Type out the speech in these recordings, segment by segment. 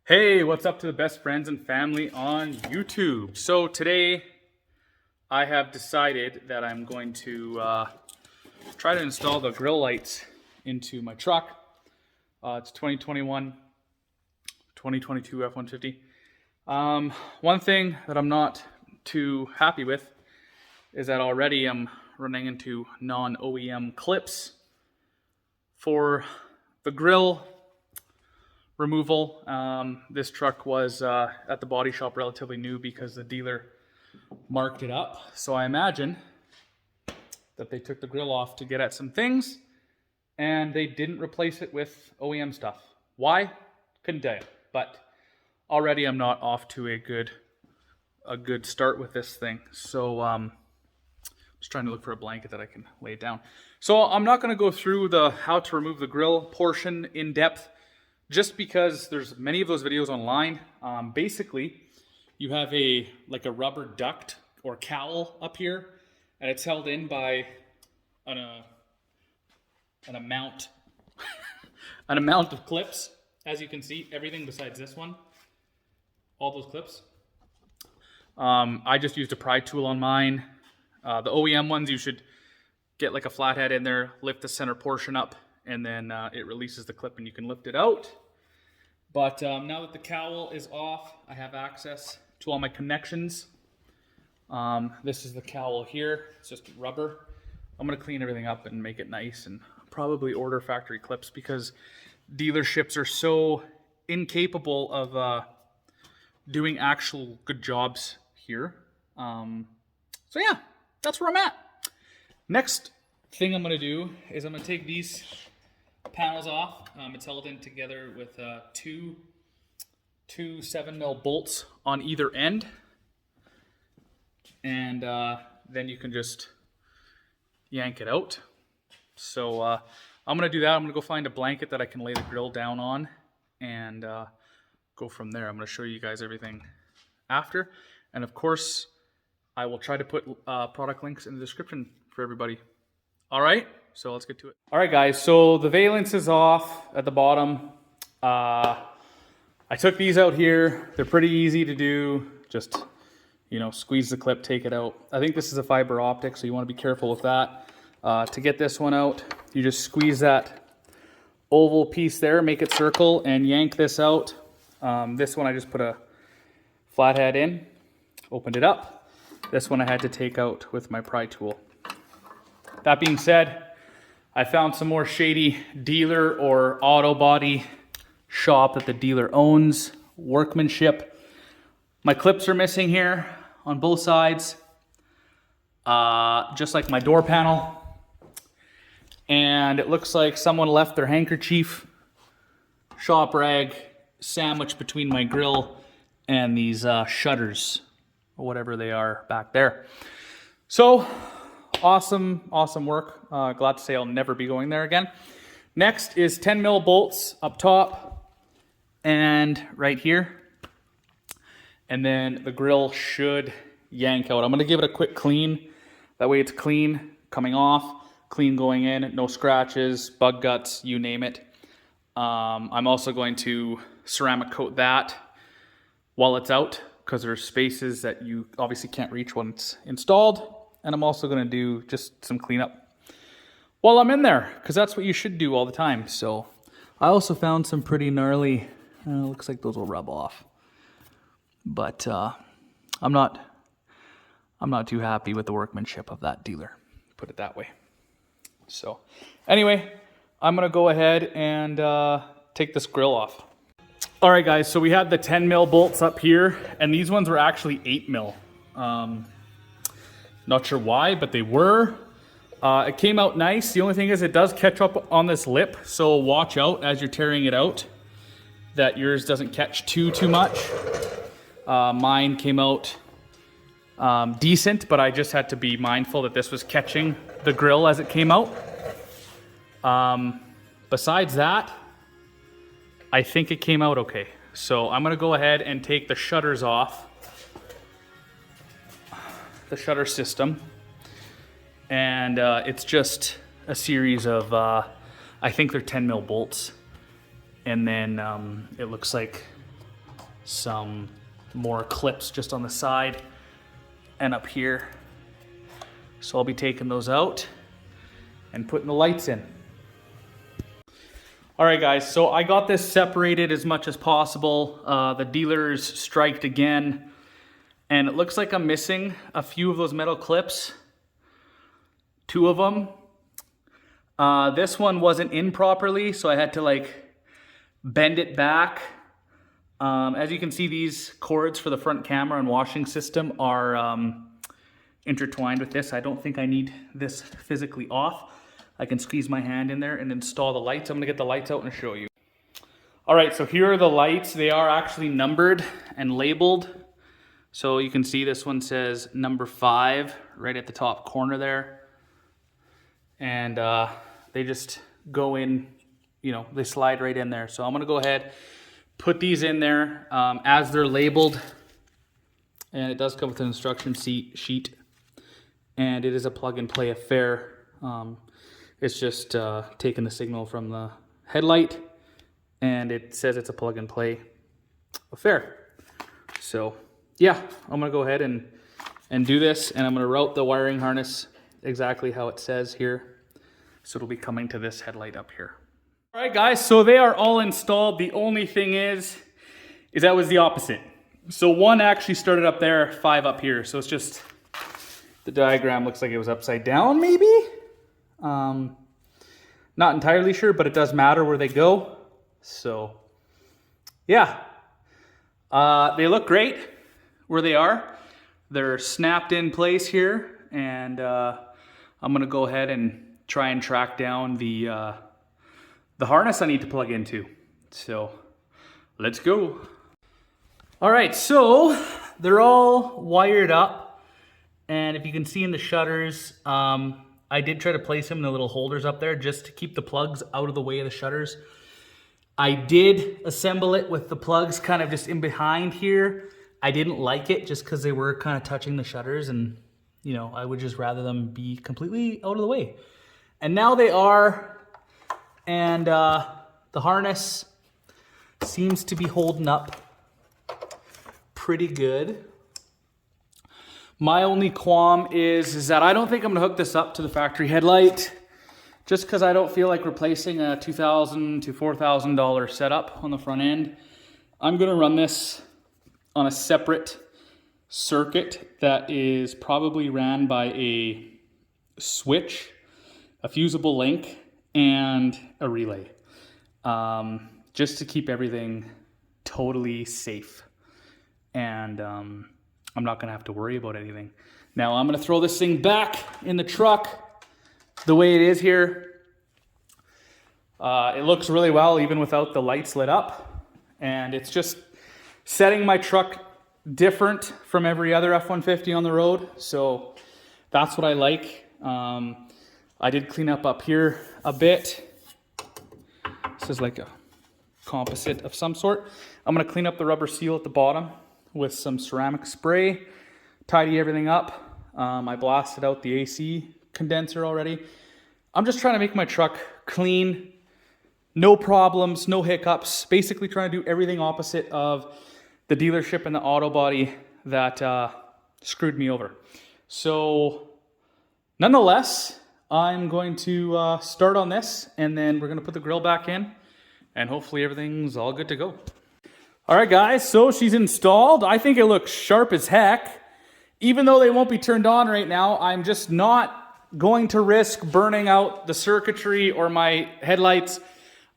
Hey, what's up to the best friends and family on YouTube? So today I have decided that I'm going to try to install the grill lights into my truck. It's 2021, 2022 F-150. One thing that I'm not too happy with is that already I'm running into non-OEM clips for the grill removal. This truck was at the body shop relatively new because the dealer marked it up. So I imagine that they took the grill off to get at some things and they didn't replace it with OEM stuff. Why? Couldn't tell you. But already I'm not off to a good start with this thing. So just trying to look for a blanket that I can lay down. So I'm not going to go through the how to remove the grill portion in depth, just because there's many of those videos online. Basically, you have a rubber duct or cowl up here, and it's held in by an amount of clips. As you can see, everything besides this one, all those clips. I just used a pry tool on mine. The OEM ones, you should get like a flathead in there, lift the center portion up, and then it releases the clip and you can lift it out. But now that the cowl is off, I have access to all my connections. This is the cowl here. It's just rubber. I'm going to clean everything up and make it nice and probably order factory clips because dealerships are so incapable of doing actual good jobs here. So yeah, that's where I'm at. Next thing I'm going to do is I'm going to take these panels off. It's held in together with two 7mm bolts on either end, and then you can just yank it out. So I'm gonna do that. I'm gonna go find a blanket that I can lay the grill down on and go from there. I'm gonna show you guys everything after, and of course I will try to put product links in the description for everybody. All right, so let's get to it. All right, guys, so the valence is off at the bottom. I took these out here. They're pretty easy to do. Just, squeeze the clip, take it out. I think this is a fiber optic, so you want to be careful with that. To get this one out, you just squeeze that oval piece there, make it circle, and yank this out. This one I just put a flathead in, opened it up. This one I had to take out with my pry tool. That being said, I found some more shady dealer or auto body shop that the dealer owns, workmanship. My clips are missing here on both sides, just like my door panel. And it looks like someone left their handkerchief, shop rag, sandwiched between my grill and these shutters, or whatever they are back there. So, awesome work. Glad to say I'll never be going there again. Next is 10mm bolts up top and right here. And then the grill should yank out. I'm going to give it a quick clean. That way it's clean coming off, clean going in, no scratches, bug guts, you name it. I'm also going to ceramic coat that while it's out because there's spaces that you obviously can't reach when it's installed. And I'm also going to do just some cleanup while I'm in there, because that's what you should do all the time. So I also found some pretty gnarly, looks like those will rub off. But I'm not too happy with the workmanship of that dealer, put it that way. So anyway, I'm going to go ahead and take this grill off. All right, guys, so we had the 10mm bolts up here, and these ones were actually 8mm. Not sure why, but they were. It came out nice. The only thing is it does catch up on this lip, so watch out as you're tearing it out that yours doesn't catch too much. Mine came out decent, but I just had to be mindful that this was catching the grill as it came out. Besides that, I think it came out okay. So I'm going to go ahead and take the shutters off, the shutter system, and it's just a series of I think they're 10mm bolts, and then it looks like some more clips just on the side and up here. So I'll be taking those out and putting the lights in. All right, guys, so I got this separated as much as possible. The dealers striked again, and it looks like I'm missing a few of those metal clips. 2 of them. This one wasn't in properly, so I had to like bend it back. As you can see, these cords for the front camera and washing system are intertwined with this. I don't think I need this physically off. I can squeeze my hand in there and install the lights. I'm gonna get the lights out and show you. All right, so here are the lights. They are actually numbered and labeled. So you can see this one says number 5 right at the top corner there. And they just go in, you know, they slide right in there. So I'm gonna go ahead, put these in there as they're labeled. And it does come with an instruction sheet. And it is a plug and play affair. It's just taking the signal from the headlight, and it says it's a plug and play affair. So yeah, I'm gonna go ahead and do this, and I'm gonna route the wiring harness exactly how it says here. So it'll be coming to this headlight up here. All right, guys, so they are all installed. The only thing is that was the opposite. So 1 actually started up there, 5 up here. So it's just, the diagram looks like it was upside down, maybe? Not entirely sure, but it does matter where they go. So yeah, they look great where they are. They're snapped in place here, and I'm gonna go ahead and try and track down the harness I need to plug into. So let's go. All right, so they're all wired up, and if you can see in the shutters, I did try to place them in the little holders up there just to keep the plugs out of the way of the shutters. I did assemble it with the plugs kind of just in behind here. I didn't like it just because they were kind of touching the shutters, and you know, I would just rather them be completely out of the way. And now they are, and the harness seems to be holding up pretty good. My only qualm is that I don't think I'm gonna hook this up to the factory headlight, just because I don't feel like replacing a $2,000 to $4,000 setup on the front end. I'm gonna run this on a separate circuit that is probably ran by a switch, a fusible link, and a relay, just to keep everything totally safe. And I'm not gonna have to worry about anything. Now I'm gonna throw this thing back in the truck the way it is here. It looks really well even without the lights lit up. And it's just setting my truck different from every other F-150 on the road. So that's what I like. I did clean up here a bit. This is like a composite of some sort. I'm gonna clean up the rubber seal at the bottom with some ceramic spray, tidy everything up. I blasted out the AC condenser already. I'm just trying to make my truck clean, no problems, no hiccups, basically trying to do everything opposite of the dealership and the auto body that screwed me over. So nonetheless, I'm going to start on this, and then we're gonna put the grill back in, and hopefully everything's all good to go. All right, guys, so she's installed. I think it looks sharp as heck. Even though they won't be turned on right now, I'm just not going to risk burning out the circuitry or my headlights.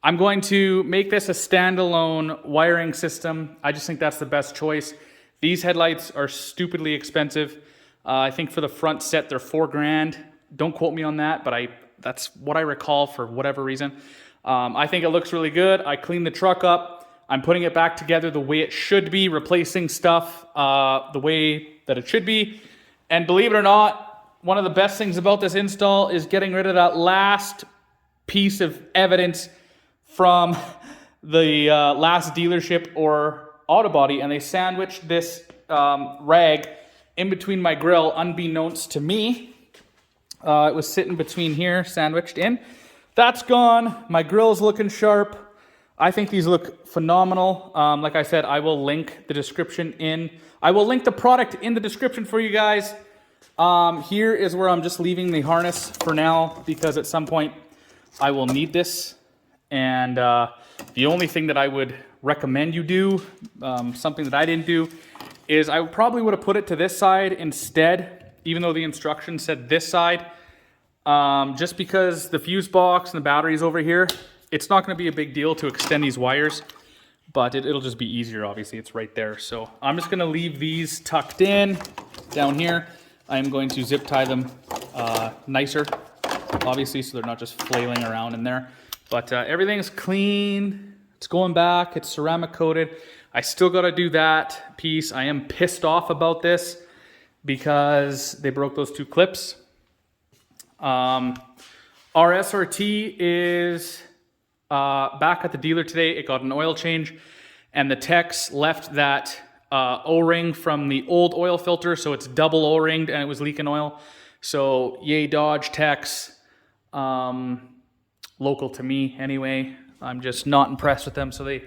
I'm going to make this a standalone wiring system. I just think that's the best choice. These headlights are stupidly expensive. I think for the front set, they're $4 grand. Don't quote me on that, but that's what I recall for whatever reason. I think it looks really good. I cleaned the truck up. I'm putting it back together the way it should be, replacing stuff the way that it should be. And believe it or not, one of the best things about this install is getting rid of that last piece of evidence from the last dealership or auto body, and they sandwiched this rag in between my grill, unbeknownst to me. It was sitting between here, sandwiched in. That's gone. My grill's looking sharp. I think these look phenomenal. Like I said, I will link the description in. I will link the product in the description for you guys. Here is where I'm just leaving the harness for now because at some point I will need this. And the only thing that I would recommend you do, something that I didn't do, is I probably would have put it to this side instead, even though the instructions said this side. Just because the fuse box and the battery's over here, it's not going to be a big deal to extend these wires, but it'll just be easier. Obviously, it's right there. So I'm just going to leave these tucked in down here. I'm going to zip tie them nicer, obviously, so they're not just flailing around in there. But everything's clean. It's going back. It's ceramic coated. I still got to do that piece. I am pissed off about this because they broke those two clips. Our SRT is back at the dealer today. It got an oil change, and the techs left that O-ring from the old oil filter, so it's double O-ringed and it was leaking oil. So yay Dodge techs, local to me anyway. I'm just not impressed with them. So they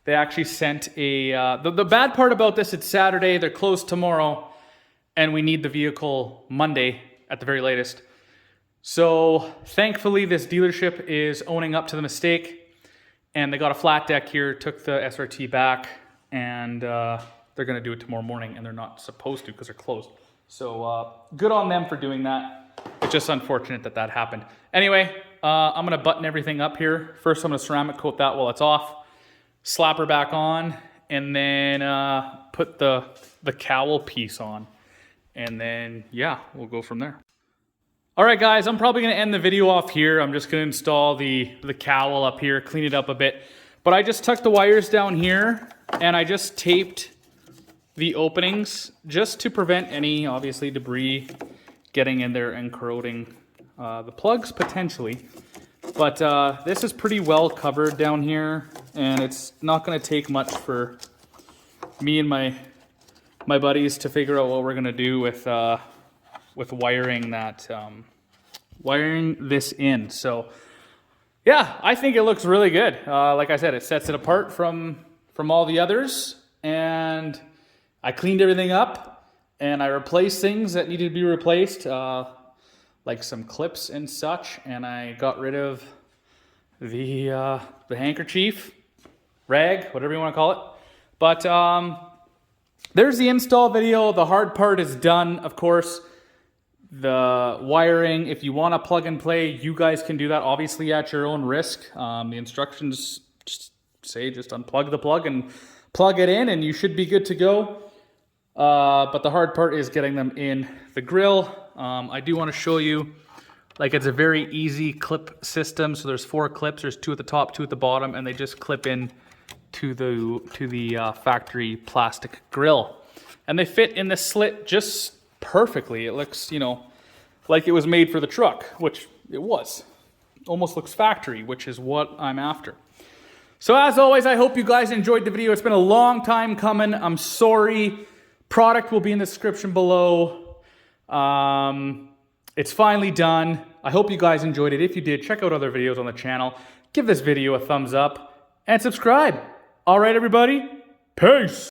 actually sent a, the bad part about this, it's Saturday, they're closed tomorrow, and we need the vehicle Monday at the very latest. So thankfully this dealership is owning up to the mistake, and they got a flat deck here, took the SRT back, and they're going to do it tomorrow morning, and they're not supposed to because they're closed. So good on them for doing that. It's just unfortunate that that happened. Anyway, I'm going to button everything up here. First, I'm going to ceramic coat that while it's off, slap her back on, and then put the cowl piece on. And then, yeah, we'll go from there. All right, guys, I'm probably going to end the video off here. I'm just going to install the cowl up here, clean it up a bit. But I just tucked the wires down here, and I just taped the openings just to prevent any, obviously, debris getting in there and corroding the plugs, potentially. But this is pretty well covered down here, and it's not going to take much for me and my buddies to figure out what we're going to do with wiring that, wiring this in. So yeah, I think it looks really good. Like I said, it sets it apart from all the others, and I cleaned everything up, and I replaced things that needed to be replaced, like some clips and such, and I got rid of the handkerchief, rag, whatever you want to call it. But there's the install video. The hard part is done, of course. The wiring, if you want to plug and play, you guys can do that, obviously at your own risk. The instructions just say just unplug the plug and plug it in, and you should be good to go. But the hard part is getting them in the grill. I do want to show you, like, it's a very easy clip system. So there's 4 clips. There's 2 at the top, 2 at the bottom, and they just clip in to the factory plastic grill, and they fit in the slit just perfectly. It looks, you know, like it was made for the truck, which it was. Almost looks factory, which is what I'm after. So as always, I hope you guys enjoyed the video. It's been a long time coming. I'm sorry. Product will be in the description below. It's finally done. I hope you guys enjoyed it. If you did, check out other videos on the channel. Give this video a thumbs up and subscribe. All right, everybody. Peace.